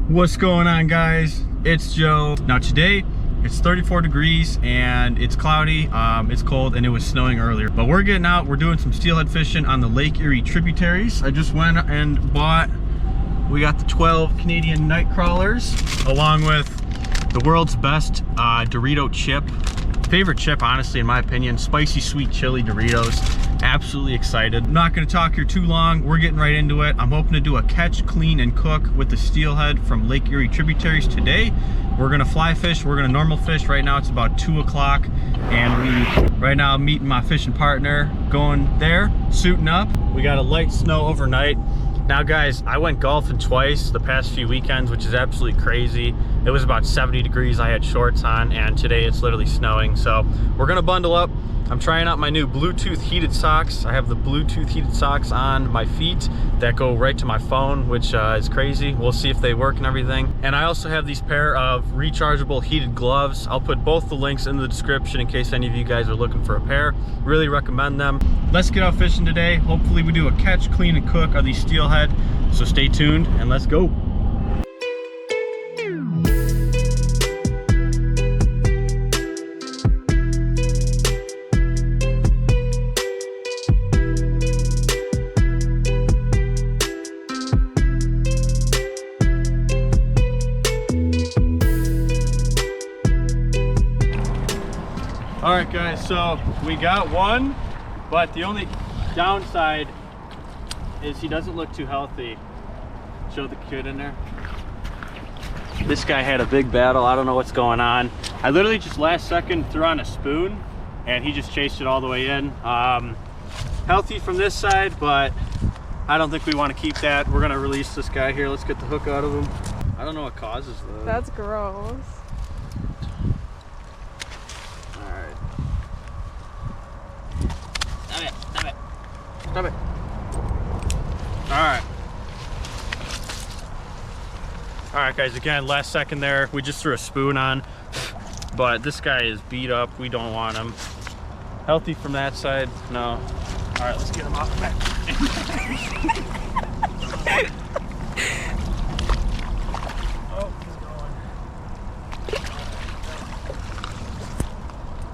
What's going on, guys? It's Joe. Now today it's 34 degrees and it's cloudy, it's cold, and it was snowing earlier, but we're getting out. We're doing some steelhead fishing on the Lake Erie tributaries. I just went and bought, we got the 12 Canadian night crawlers along with the world's best Dorito chip. Favorite chip, honestly, in my opinion, spicy sweet chili Doritos. Absolutely excited. I'm not going to talk here too long. We're getting right into it. I'm hoping to do a catch, clean, and cook with the steelhead from Lake Erie tributaries today. We're going to fly fish. We're going to normal fish. Right now it's about 2 o'clock, and right now I'm meeting my fishing partner, going there, suiting up. We got a light snow overnight. Now guys, I went golfing twice the past few weekends, which is absolutely crazy. It was about 70 degrees, I had shorts on, and today it's literally snowing. So we're gonna bundle up. I'm trying out my new Bluetooth heated socks. I have the Bluetooth heated socks on my feet that go right to my phone, which is crazy. We'll see if they work and everything. And I also have these pair of rechargeable heated gloves. I'll put both the links in the description in case any of you guys are looking for a pair. Really recommend them. Let's get out fishing today. Hopefully we do a catch, clean, and cook of these steelhead. So stay tuned and let's go. All right, guys, so we got one, but the only downside is he doesn't look too healthy. Show the kid in there. This guy had a big battle. I don't know what's going on. I literally just last second threw on a spoon and he just chased it all the way in. Healthy from this side, but I don't think we want to keep that. We're gonna release this guy here. Let's get the hook out of him. I don't know what causes this. That's gross. Stop it. All right, guys, again, last second there, we just threw a spoon on, but this guy is beat up. We don't want him. Healthy from that side, no. All right, let's get him off the back. Oh, he's going.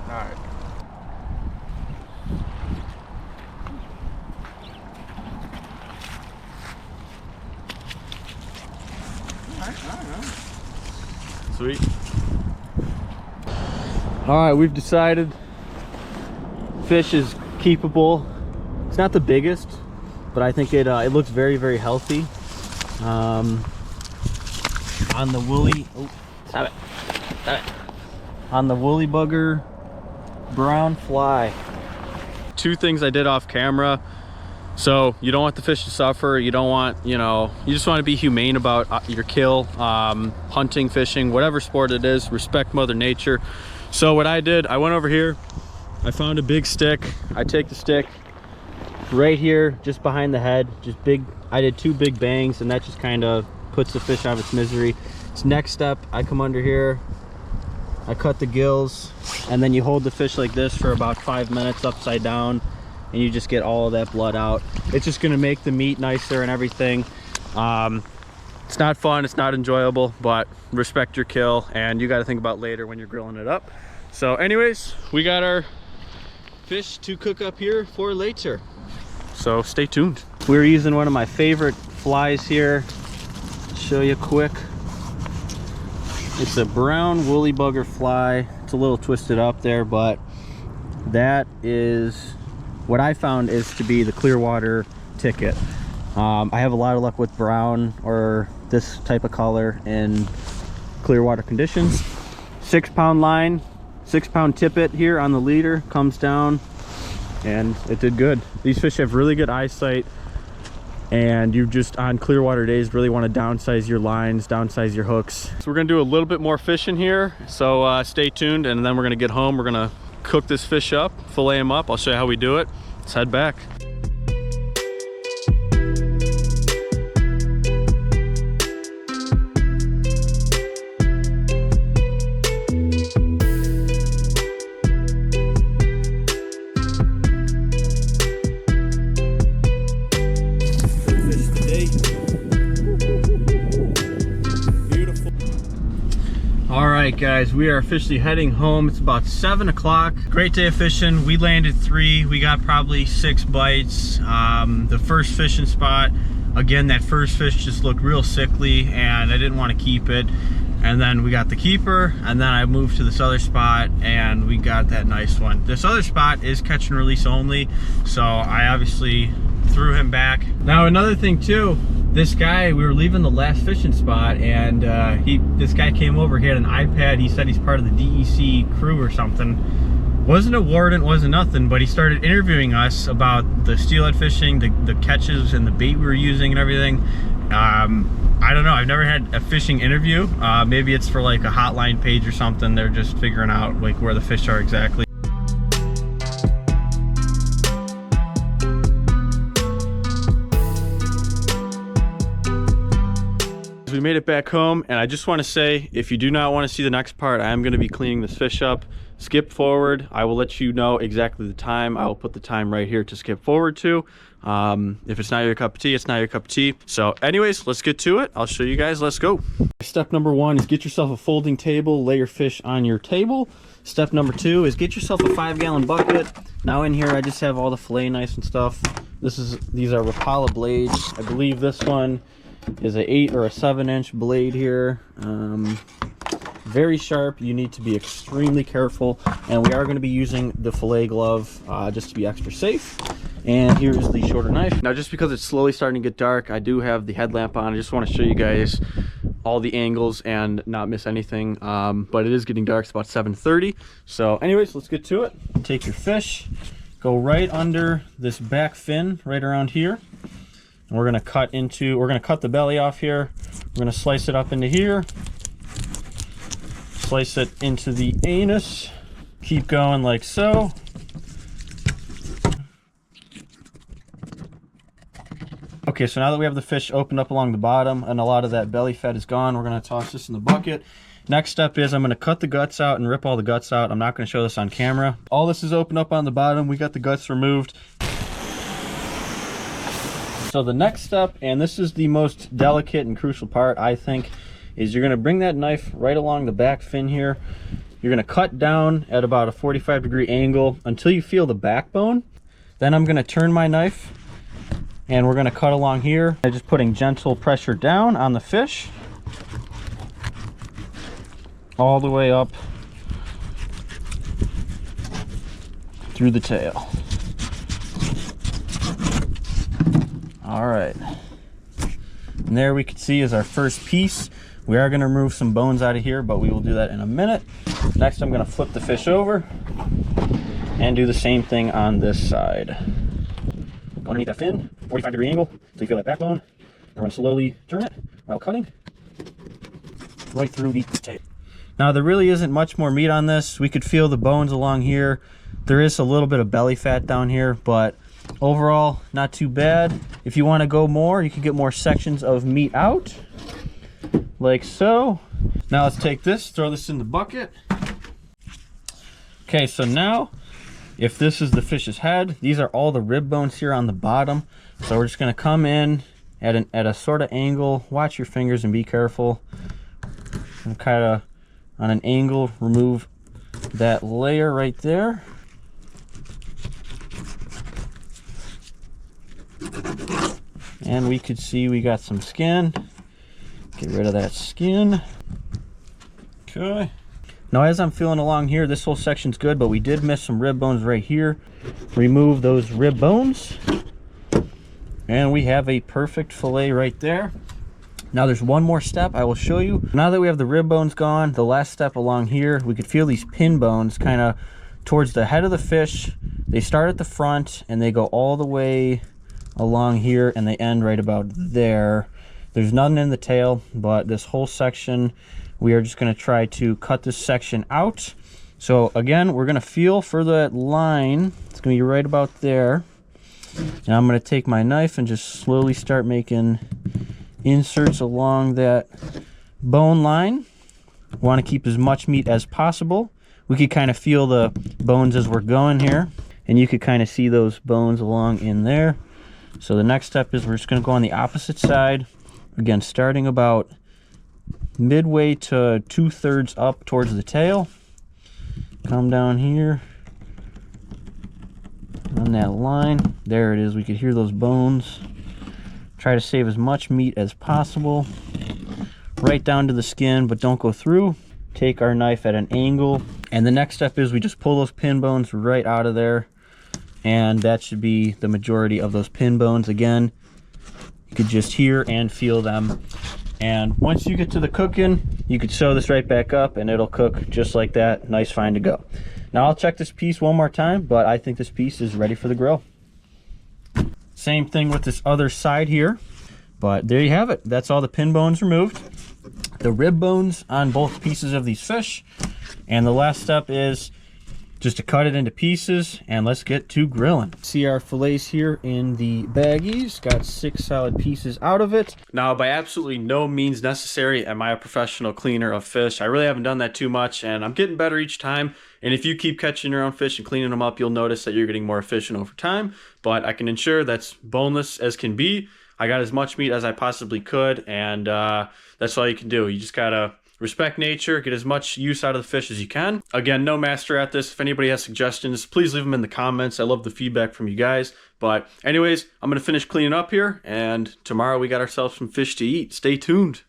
All right. Sweet. All right, we've decided fish is keepable. It's not the biggest, but I think it looks very, very healthy. On the woolly, oh, stop it. On the woolly bugger brown fly. Two things I did off camera. So you don't want the fish to suffer. You don't want, you just want to be humane about your kill, hunting, fishing, whatever sport it is. Respect Mother Nature. So what I did, I went over here, I found a big stick. I take the stick right here, just behind the head, just big. I did 2 big bangs, and that just kind of puts the fish out of its misery. So next step, I come under here, I cut the gills, and then you hold the fish like this for about 5 minutes upside down, and you just get all of that blood out. It's just gonna make the meat nicer and everything. It's not fun, it's not enjoyable, but respect your kill, and you gotta think about later when you're grilling it up. So anyways, we got our fish to cook up here for later. So stay tuned. We're using one of my favorite flies here. Show you quick. It's a brown woolly bugger fly. It's a little twisted up there, but that is what I found is to be the Clearwater ticket. I have a lot of luck with brown or this type of color in Clearwater conditions. 6-pound line, 6-pound tippet here on the leader, comes down, and it did good. These fish have really good eyesight, and you just on Clearwater days really want to downsize your lines, downsize your hooks. So we're gonna do a little bit more fishing here, so stay tuned, and then we're gonna get home. We're gonna cook this fish up, fillet him up. I'll show you how we do it. Let's head back. All right, guys, we are officially heading home. It's about 7 o'clock. Great day of fishing. We landed 3. We got probably 6 bites. The first fishing spot, again, that first fish just looked real sickly and I didn't want to keep it. And then we got the keeper, and then I moved to this other spot and we got that nice one. This other spot is catch and release only, so I obviously threw him back. Now another thing too, this guy, we were leaving the last fishing spot and this guy came over, he had an iPad, he said he's part of the DEC crew or something. Wasn't a warden, wasn't nothing, but he started interviewing us about the steelhead fishing, the catches and the bait we were using and everything. I don't know, I've never had a fishing interview. Maybe it's for like a hotline page or something. They're just figuring out like where the fish are exactly. We made it back home, and I just want to say, if you do not want to see the next part, I am going to be cleaning this fish up. Skip forward, I will let you know exactly the time. I will put the time right here to skip forward to. If it's not your cup of tea, it's not your cup of tea. So anyways, let's get to it. I'll show you guys. Let's go. Step number 1 is get yourself a folding table, lay your fish on your table. Step number 2 is get yourself a 5-gallon bucket. Now in here I just have all the fillet knives and stuff. These are Rapala blades. I believe this one is a 8 or a 7-inch blade here. Very sharp. You need to be extremely careful, and we are going to be using the fillet glove just to be extra safe. And here's the shorter knife. Now, just because it's slowly starting to get dark, I do have the headlamp on. I just want to show you guys all the angles and not miss anything, but it is getting dark. It's about 7:30. So anyways, let's get to it. Take your fish, go right under this back fin right around here. And we're gonna cut the belly off here. We're gonna slice it up into here, slice it into the anus, keep going like so. Okay, so now that we have the fish opened up along the bottom and a lot of that belly fat is gone, we're gonna toss this in the bucket. Next step is I'm gonna cut the guts out and rip all the guts out. I'm not gonna show this on camera. All this is open up on the bottom. We got the guts removed. So the next step, and this is the most delicate and crucial part, I think, is you're gonna bring that knife right along the back fin here. You're gonna cut down at about a 45-degree angle until you feel the backbone. Then I'm gonna turn my knife and we're gonna cut along here. I'm just putting gentle pressure down on the fish all the way up through the tail. All right, and there we can see is our first piece. We are going to remove some bones out of here, but we will do that in a minute. Next, I'm going to flip the fish over and do the same thing on this side. Go underneath that fin, 45-degree angle, so you feel that backbone. We're going to slowly turn it while cutting right through the tail. Now, there really isn't much more meat on this. We could feel the bones along here. There is a little bit of belly fat down here, but overall, not too bad. If you want to go more, you can get more sections of meat out, like so. Now let's take this, throw this in the bucket. Okay, so now, if this is the fish's head, these are all the rib bones here on the bottom. So we're just going to come in at a sort of angle. Watch your fingers and be careful. And kind of on an angle, remove that layer right there. And we could see we got some skin. Get rid of that skin. Okay. Now as I'm feeling along here, this whole section's good, but we did miss some rib bones right here. Remove those rib bones. And we have a perfect fillet right there. Now there's one more step I will show you. Now that we have the rib bones gone, the last step along here, we could feel these pin bones kind of towards the head of the fish. They start at the front and they go all the way along here and they end right about there. There's nothing in the tail, but this whole section, we are just going to try to cut this section out. So again, we're going to feel for that line. It's going to be right about there. Now I'm going to take my knife and just slowly start making inserts along that bone line. Want to keep as much meat as possible. We could kind of feel the bones as we're going here, and you could kind of see those bones along in there. So the next step is we're just going to go on the opposite side, again starting about midway to 2/3 up towards the tail. Come down here on that line. There it is. We could hear those bones. Try to save as much meat as possible. Right down to the skin, but don't go through. Take our knife at an angle. And the next step is we just pull those pin bones right out of there. And that should be the majority of those pin bones. Again, you could just hear and feel them. And once you get to the cooking, you could sew this right back up and it'll cook just like that. Nice, fine to go. Now I'll check this piece one more time, but I think this piece is ready for the grill. Same thing with this other side here. But there you have it. That's all the pin bones removed. The rib bones on both pieces of these fish. And the last step is just to cut it into pieces, and let's get to grilling. See our fillets here in the baggies. Got 6 solid pieces out of it. Now, by absolutely no means necessary am I a professional cleaner of fish. I really haven't done that too much, and I'm getting better each time. And if you keep catching your own fish and cleaning them up, you'll notice that you're getting more efficient over time. But I can ensure that's boneless as can be. I got as much meat as I possibly could, and that's all you can do. You just gotta respect nature, get as much use out of the fish as you can. Again, no master at this. If anybody has suggestions, please leave them in the comments. I love the feedback from you guys. But anyways, I'm gonna finish cleaning up here, and tomorrow we got ourselves some fish to eat. Stay tuned.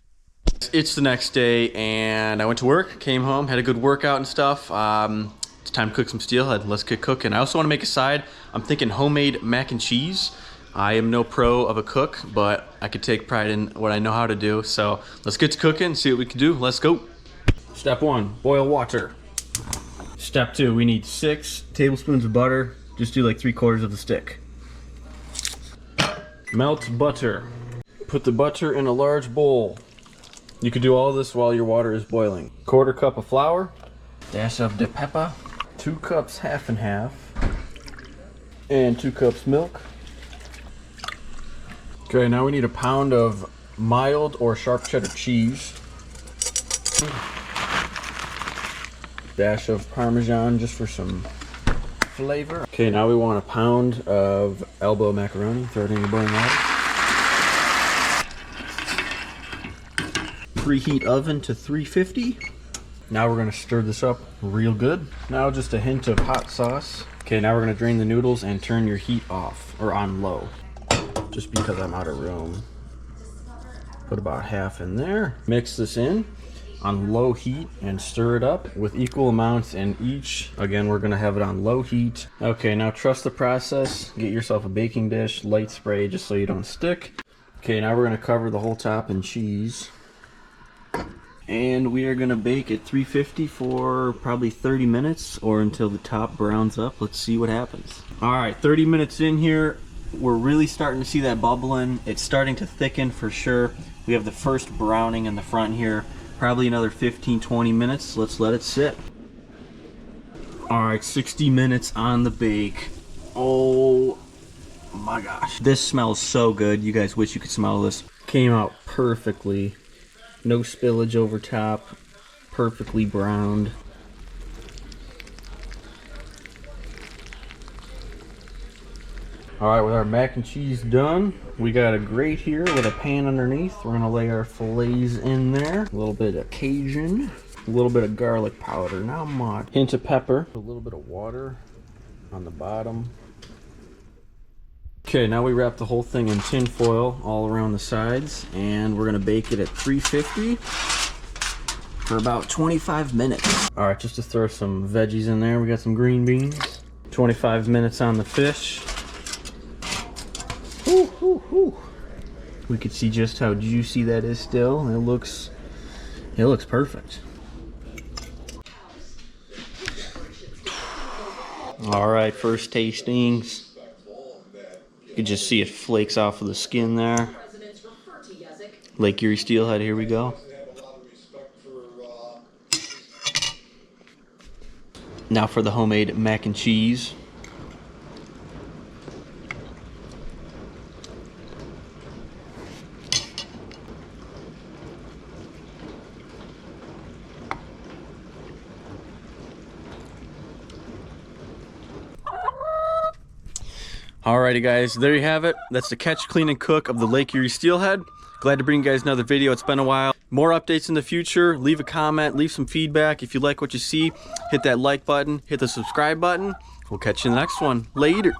It's the next day, and I went to work, came home, had a good workout and stuff. It's time to cook some steelhead. Let's get cooking. I also want to make a side. I'm thinking homemade mac and cheese. I am no pro of a cook, but I could take pride in what I know how to do. So let's get to cooking, see what we can do. Let's go. Step 1, boil water. Step 2, we need 6 tablespoons of butter. Just do like 3/4 of the stick. Melt butter. Put the butter in a large bowl. You could do all this while your water is boiling. 1/4 cup of flour. Dash of the pepper. 2 cups half and half. And 2 cups milk. Okay, now we need a pound of mild or sharp cheddar cheese. Dash of Parmesan just for some flavor. Okay, now we want a pound of elbow macaroni. Throw it in your boiling water. Preheat oven to 350. Now we're gonna stir this up real good. Now just a hint of hot sauce. Okay, now we're gonna drain the noodles and turn your heat off, or on low. Just because I'm out of room. Put about half in there. Mix this in on low heat and stir it up with equal amounts in each. Again, we're gonna have it on low heat. Okay, now trust the process. Get yourself a baking dish, light spray just so you don't stick. Okay, now we're gonna cover the whole top in cheese. And we are gonna bake at 350 for probably 30 minutes or until the top browns up. Let's see what happens. All right, 30 minutes in here. We're really starting to see that bubbling. It's starting to thicken for sure. We have the first browning in the front here. Probably another 15-20 minutes. Let's let it sit. All right, 60 minutes on the bake. Oh my gosh. This smells so good. You guys wish you could smell this. Came out perfectly. No spillage over top. Perfectly browned. All right, with our mac and cheese done, we got a grate here with a pan underneath. We're gonna lay our fillets in there. A little bit of Cajun, a little bit of garlic powder, not much. Hint of pepper, a little bit of water on the bottom. Okay, now we wrap the whole thing in tin foil all around the sides, and we're gonna bake it at 350 for about 25 minutes. All right, just to throw some veggies in there, we got some green beans. 25 minutes on the fish. Ooh, ooh, ooh. We can see just how juicy that is still. It looks perfect. All right, first tastings. You can just see it flakes off of the skin there. Lake Erie Steelhead, here we go. Now for the homemade mac and cheese. Alrighty guys, there you have it. That's the catch, clean, and cook of the Lake Erie Steelhead. Glad to bring you guys another video. It's been a while. More updates in the future. Leave a comment, leave some feedback. If you like what you see, hit that like button, hit the subscribe button. We'll catch you in the next one. Later.